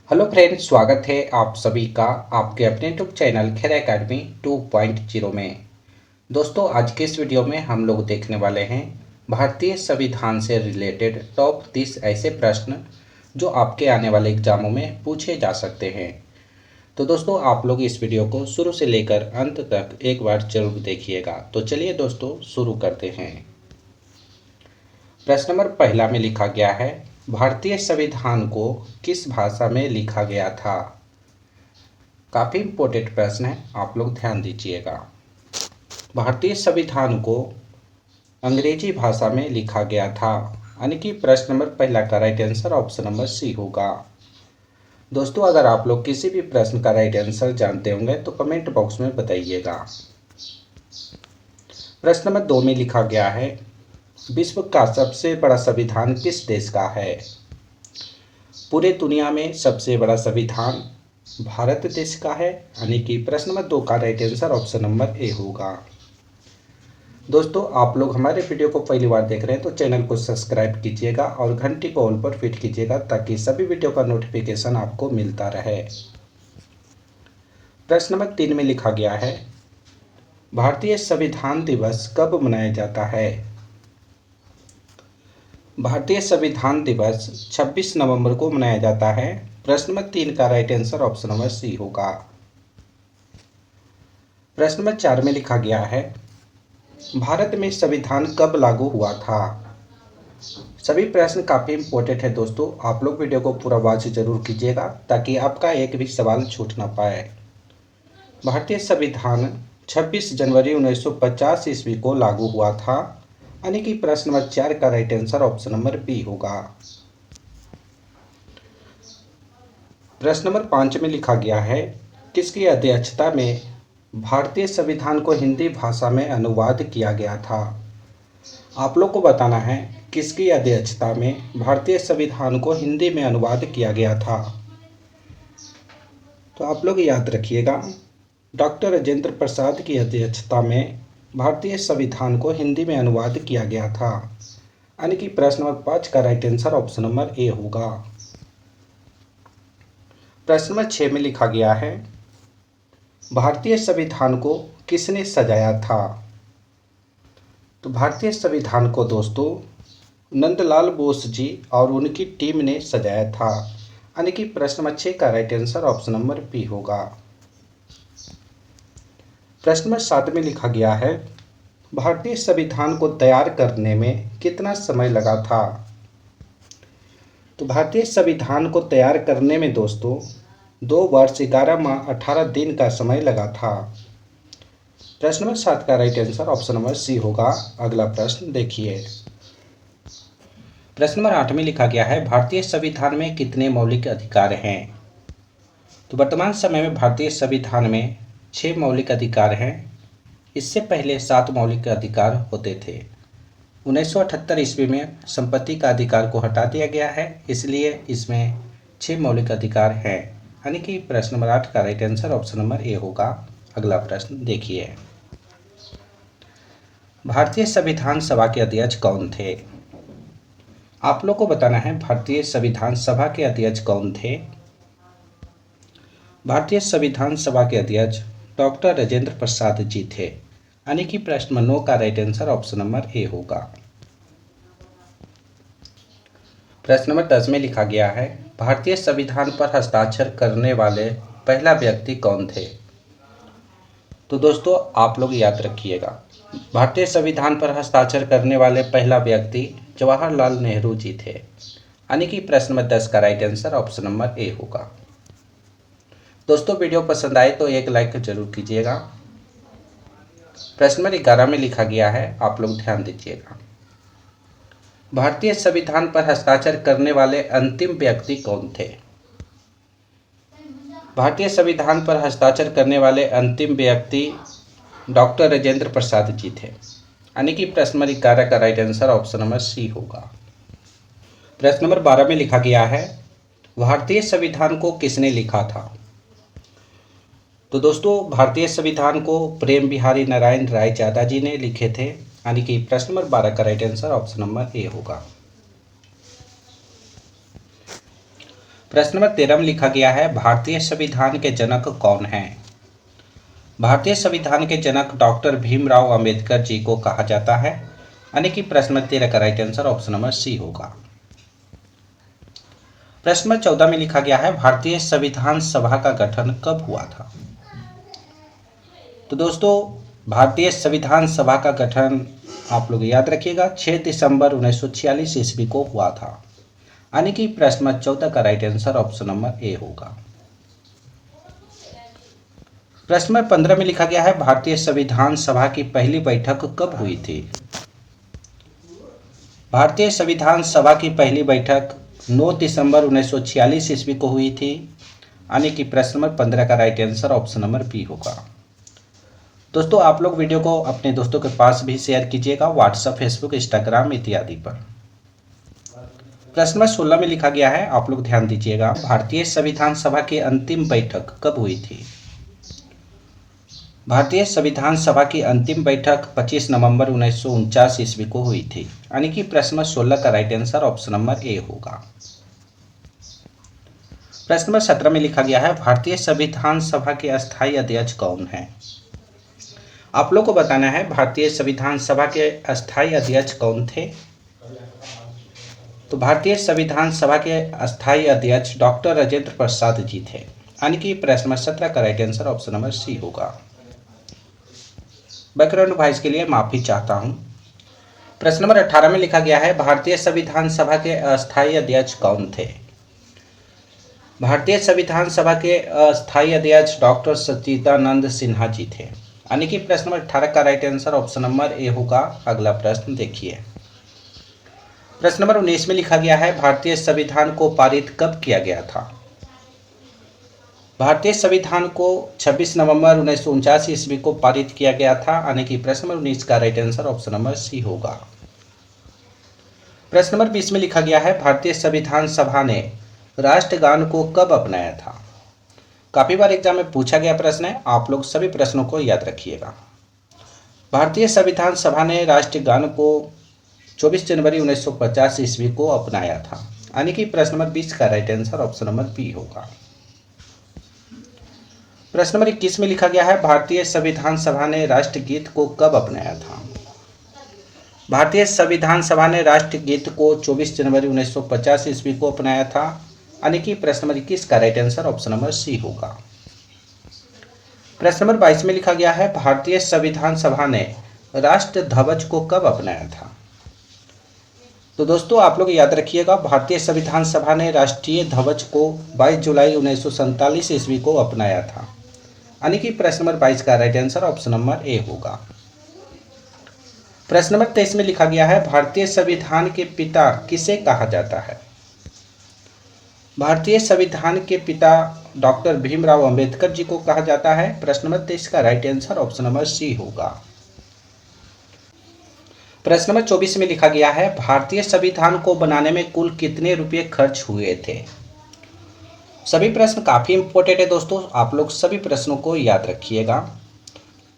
Hello friends, स्वागत है आप सभी का आपके अपने यूट्यूब चैनल खेल एकेडमी 2.0 में। दोस्तों, आज के इस वीडियो में हम लोग देखने वाले हैं भारतीय संविधान से रिलेटेड टॉप 30 ऐसे प्रश्न जो आपके आने वाले एग्जामों में पूछे जा सकते हैं। तो दोस्तों, आप लोग इस वीडियो को शुरू से लेकर अंत तक एक बार जरूर देखिएगा। तो चलिए दोस्तों, शुरू करते हैं। प्रश्न नंबर पहला में लिखा गया है, भारतीय संविधान को किस भाषा में लिखा गया था। काफ़ी इम्पोर्टेंट प्रश्न है, आप लोग ध्यान दीजिएगा। भारतीय संविधान को अंग्रेजी भाषा में लिखा गया था, यानी कि प्रश्न नंबर पहला का right answer option number C होगा। दोस्तों, अगर आप लोग किसी भी प्रश्न का राइट आंसर जानते होंगे तो कमेंट बॉक्स में बताइएगा। प्रश्न नंबर 2 में लिखा गया है, विश्व का सबसे बड़ा संविधान किस देश का है। पूरे दुनिया में सबसे बड़ा संविधान भारत देश का है, यानी कि प्रश्न नंबर 2 का right answer option number A होगा। दोस्तों, आप लोग हमारे वीडियो को पहली बार देख रहे हैं तो चैनल को सब्सक्राइब कीजिएगा और घंटी को ऑल पर फिट कीजिएगा ताकि सभी वीडियो का नोटिफिकेशन आपको मिलता रहे। प्रश्न नंबर 3 में लिखा गया है, भारतीय संविधान दिवस कब मनाया जाता है। भारतीय संविधान दिवस 26 नवंबर को मनाया जाता है। प्रश्न नंबर 3 का right answer option number C होगा। प्रश्न नंबर 4 में लिखा गया है, भारत में संविधान कब लागू हुआ था। सभी प्रश्न काफ़ी इंपॉर्टेंट है दोस्तों, आप लोग वीडियो को पूरा वॉच जरूर कीजिएगा ताकि आपका एक भी सवाल छूट ना पाए। भारतीय संविधान 26 जनवरी 1950 ईस्वी को लागू हुआ था, यानी कि प्रश्न नंबर 4 का right answer option number B होगा। प्रश्न नंबर 5 में लिखा गया है, किसकी अध्यक्षता में भारतीय संविधान को हिंदी भाषा में अनुवाद किया गया था। आप लोग को बताना है किसकी अध्यक्षता में भारतीय संविधान को हिंदी में अनुवाद किया गया था। तो आप लोग याद रखिएगा, डॉक्टर राजेंद्र प्रसाद की अध्यक्षता में भारतीय संविधान को हिंदी में अनुवाद किया गया था, यानी कि प्रश्न नंबर 5 का right answer option number A होगा। प्रश्न नंबर 6 में लिखा गया है, भारतीय संविधान को किसने सजाया था। तो भारतीय संविधान को दोस्तों नंदलाल बोस जी और उनकी टीम ने सजाया था, यानी कि प्रश्न नंबर 6 का right answer option number B होगा। प्रश्न नंबर 7 में लिखा गया है, भारतीय संविधान को तैयार करने में कितना समय लगा था। तो भारतीय संविधान को तैयार करने में दोस्तों 2 वर्ष 11 माह 18 दिन का समय लगा था। प्रश्न नंबर 7 का right answer option number C होगा। अगला प्रश्न देखिए। प्रश्न नंबर 8 में लिखा गया है, भारतीय संविधान में कितने मौलिक अधिकार हैं। तो वर्तमान समय में भारतीय संविधान में 6 मौलिक अधिकार हैं। इससे पहले 7 मौलिक अधिकार होते थे। 1978 ईस्वी में संपत्ति का अधिकार को हटा दिया गया है, इसलिए इसमें 6 मौलिक अधिकार हैं, यानी कि प्रश्न नंबर 8 का right answer option number A होगा। अगला प्रश्न देखिए। भारतीय संविधान सभा के अध्यक्ष कौन थे। आप लोग को बताना है भारतीय संविधान सभा के अध्यक्ष कौन थे। भारतीय संविधान सभा के अध्यक्ष डॉक्टर राजेंद्र प्रसाद जी थे, यानी कि प्रश्न नंबर 9 का right answer option number A होगा। प्रश्न नंबर 10 में लिखा गया है, भारतीय संविधान पर हस्ताक्षर करने वाले पहला व्यक्ति कौन थे। तो दोस्तों, आप लोग याद रखिएगा, भारतीय संविधान पर हस्ताक्षर करने वाले पहला व्यक्ति जवाहरलाल नेहरू जी थे, यानी कि प्रश्न नंबर 10 का right answer option number A होगा। दोस्तों, वीडियो पसंद आए तो एक लाइक जरूर कीजिएगा। प्रश्न नंबर 11 में लिखा गया है, आप लोग ध्यान दीजिएगा, भारतीय संविधान पर हस्ताक्षर करने वाले अंतिम व्यक्ति कौन थे। भारतीय संविधान पर हस्ताक्षर करने वाले अंतिम व्यक्ति डॉक्टर राजेंद्र प्रसाद जी थे, यानी कि प्रश्न नंबर 11 का right answer option number C होगा। प्रश्न नंबर 12 में लिखा गया है, भारतीय संविधान को किसने लिखा था। तो दोस्तों, भारतीय संविधान को प्रेम बिहारी नारायण रायजादा जी ने लिखे थे, यानी कि प्रश्न नंबर 12 का right answer option number A होगा। प्रश्न नंबर 13 में लिखा गया है भारतीय संविधान के जनक कौन हैं? भारतीय संविधान के जनक डॉक्टर भीमराव अंबेडकर जी को कहा जाता है। यानी कि प्रश्न नंबर 13 का right answer option number C होगा। प्रश्न नंबर 14 में लिखा गया है भारतीय संविधान सभा का गठन कब हुआ था? तो दोस्तों भारतीय संविधान सभा का गठन आप लोग याद रखिएगा 6 दिसंबर 1946 ईस्वी को हुआ था। यानी कि प्रश्न नंबर 14 का right answer option number A होगा। प्रश्न नंबर 15 में लिखा गया है भारतीय संविधान सभा की पहली बैठक कब हुई थी? भारतीय संविधान सभा की पहली बैठक 9 दिसंबर 1946 ईस्वी को हुई थी। यानी कि प्रश्न नंबर 15 का right answer option number B होगा। दोस्तों आप लोग वीडियो को अपने दोस्तों के पास भी शेयर कीजिएगा व्हाट्सएप, फेसबुक, इंस्टाग्राम इत्यादि पर। प्रश्न नंबर 16 में लिखा गया है, आप लोग ध्यान दीजिएगा, भारतीय संविधान सभा की अंतिम बैठक कब हुई थी? भारतीय संविधान सभा की अंतिम बैठक 25 नवंबर 1949 ईस्वी को हुई थी। यानी कि प्रश्न नंबर 16 का right answer option number A होगा। प्रश्न नंबर 17 में लिखा गया है भारतीय संविधान सभा के अस्थायी अध्यक्ष कौन है? आप लोग को बताना है भारतीय संविधान सभा के अस्थायी अध्यक्ष कौन थे। तो भारतीय संविधान सभा के अस्थायी अध्यक्ष डॉक्टर राजेंद्र प्रसाद जी थे। यानी कि प्रश्न नंबर 17 का right answer option number C होगा। बैकग्राउंड वॉइस के लिए माफी चाहता हूं। प्रश्न नंबर 18 में लिखा गया है भारतीय संविधान सभा के अस्थायी अध्यक्ष कौन थे? भारतीय संविधान सभा के अस्थायी अध्यक्ष डॉक्टर सच्चिदानंद सिन्हा जी थे। यानी कि प्रश्न नंबर 18 का right answer option number A होगा। अगला प्रश्न देखिए। प्रश्न नंबर 19 में लिखा गया है भारतीय संविधान को पारित कब किया गया था? भारतीय संविधान को 26 नवंबर 1949 ईस्वी को पारित किया गया था। यानी कि प्रश्न नंबर 19 का right answer option number C होगा। प्रश्न नंबर 20 में लिखा गया है भारतीय संविधान सभा ने राष्ट्रगान को कब अपनाया था? काफी बार एग्जाम में पूछा गया प्रश्न है, आप लोग सभी प्रश्नों को याद रखिएगा। भारतीय संविधान सभा ने राष्ट्रगान को 24 जनवरी 1950 ईस्वी को अपनाया था। यानी कि प्रश्न नंबर 20 का right answer option number B होगा। प्रश्न नंबर 21 में लिखा गया है भारतीय संविधान सभा ने राष्ट्रगीत को कब अपनाया था? भारतीय संविधान सभा ने राष्ट्रगीत को 24 जनवरी 1950 ईस्वी को अपनाया था। यानी कि प्रश्न नंबर 21 का right answer option number C होगा। प्रश्न नंबर 22 में लिखा गया है भारतीय संविधान सभा ने राष्ट्र ध्वज को कब अपनाया था? तो दोस्तों आप लोग याद रखिएगा भारतीय संविधान सभा ने राष्ट्रीय ध्वज को 22 जुलाई 1947 ईस्वी को अपनाया था। यानी कि प्रश्न नंबर 22 का right answer option number A होगा। प्रश्न नंबर 23 में लिखा गया है भारतीय संविधान के पिता किसे कहा जाता है? भारतीय संविधान के पिता डॉक्टर भीमराव अंबेडकर जी को कहा जाता है। प्रश्न नंबर 23 का right answer option number C होगा। प्रश्न नंबर 24 में लिखा गया है भारतीय संविधान को बनाने में कुल कितने रुपए खर्च हुए थे? सभी प्रश्न काफी इंपॉर्टेंट है दोस्तों, आप लोग सभी प्रश्नों को याद रखिएगा।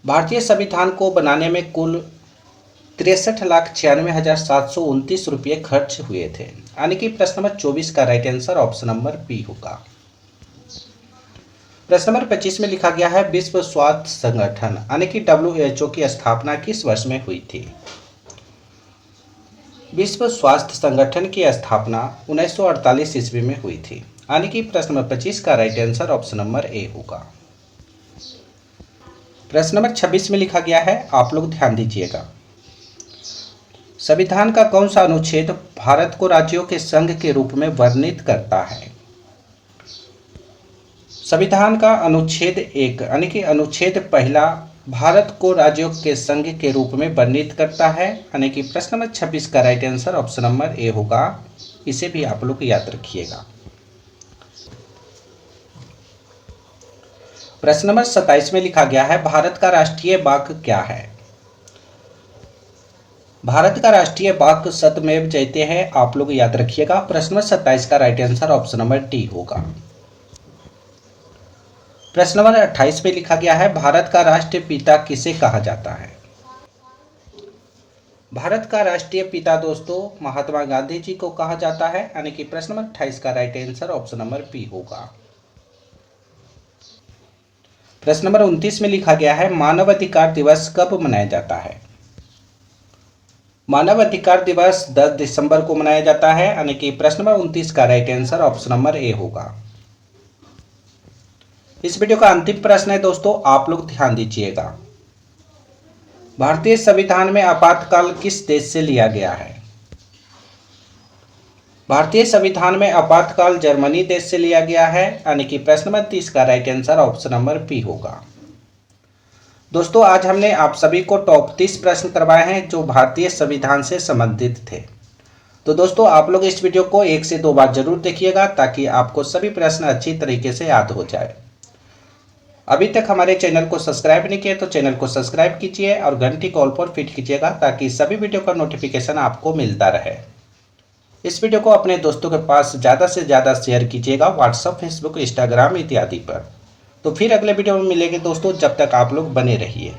भारतीय संविधान को बनाने में कुल 63,96,729 रुपये खर्च हुए थे। यानी कि प्रश्न नंबर 24 का right answer option number B होगा। प्रश्न नंबर 25 में लिखा गया है विश्व स्वास्थ्य संगठन यानी कि WHO की स्थापना किस वर्ष में हुई थी? विश्व स्वास्थ्य संगठन की स्थापना 1948 ईस्वी में हुई थी। यानी कि प्रश्न नंबर 25 का right answer option number A होगा। प्रश्न नंबर 26 में लिखा गया है, आप लोग ध्यान दीजिएगा, संविधान का कौन सा अनुच्छेद भारत को राज्यों के संघ के रूप में वर्णित करता है? संविधान का अनुच्छेद 1 यानी कि अनुच्छेद पहला भारत को राज्यों के संघ के रूप में वर्णित करता है। यानी कि प्रश्न नंबर 26 का right answer option number A होगा। इसे भी आप लोग याद रखिएगा। प्रश्न नंबर 27 में लिखा गया है भारत का राष्ट्रीय बाघ क्या है? भारत का राष्ट्रीय बाघ सत्यमेव जयते है, आप लोग याद रखिएगा। प्रश्न नंबर 27 का right answer option number D होगा। प्रश्न नंबर 28 में लिखा गया है भारत का राष्ट्रपिता किसे कहा जाता है? भारत का राष्ट्रीय पिता दोस्तों महात्मा गांधी जी को कहा जाता है, यानी कि प्रश्न नंबर 28 का right answer option number B होगा। प्रश्न नंबर 29 में लिखा गया है मानव अधिकार दिवस कब मनाया जाता है। मानव अधिकार दिवस 10 दिसंबर को मनाया जाता है, यानी कि प्रश्न नंबर 29 का right answer option number A होगा। इस वीडियो का अंतिम प्रश्न है दोस्तों, आप लोग ध्यान दीजिएगा। भारतीय संविधान में आपातकाल किस देश से लिया गया है। भारतीय संविधान में आपातकाल जर्मनी देश से लिया गया है, यानी कि प्रश्न नंबर 30 का right answer option number B होगा। दोस्तों आज हमने आप सभी को टॉप 30 प्रश्न करवाए हैं जो भारतीय संविधान से संबंधित थे। तो दोस्तों आप लोग इस वीडियो को 1 से 2 बार जरूर देखिएगा ताकि आपको सभी प्रश्न अच्छी तरीके से याद हो जाए। अभी तक हमारे चैनल को सब्सक्राइब नहीं किया तो चैनल को सब्सक्राइब कीजिए और घंटी कॉल पर फिट कीजिएगा ताकि सभी वीडियो का नोटिफिकेशन आपको मिलता रहे। इस वीडियो को अपने दोस्तों के पास ज़्यादा से ज़्यादा शेयर कीजिएगा व्हाट्सएप, फेसबुक, इंस्टाग्राम इत्यादि पर। तो फिर अगले वीडियो में मिलेंगे दोस्तों, जब तक आप लोग बने रहिए।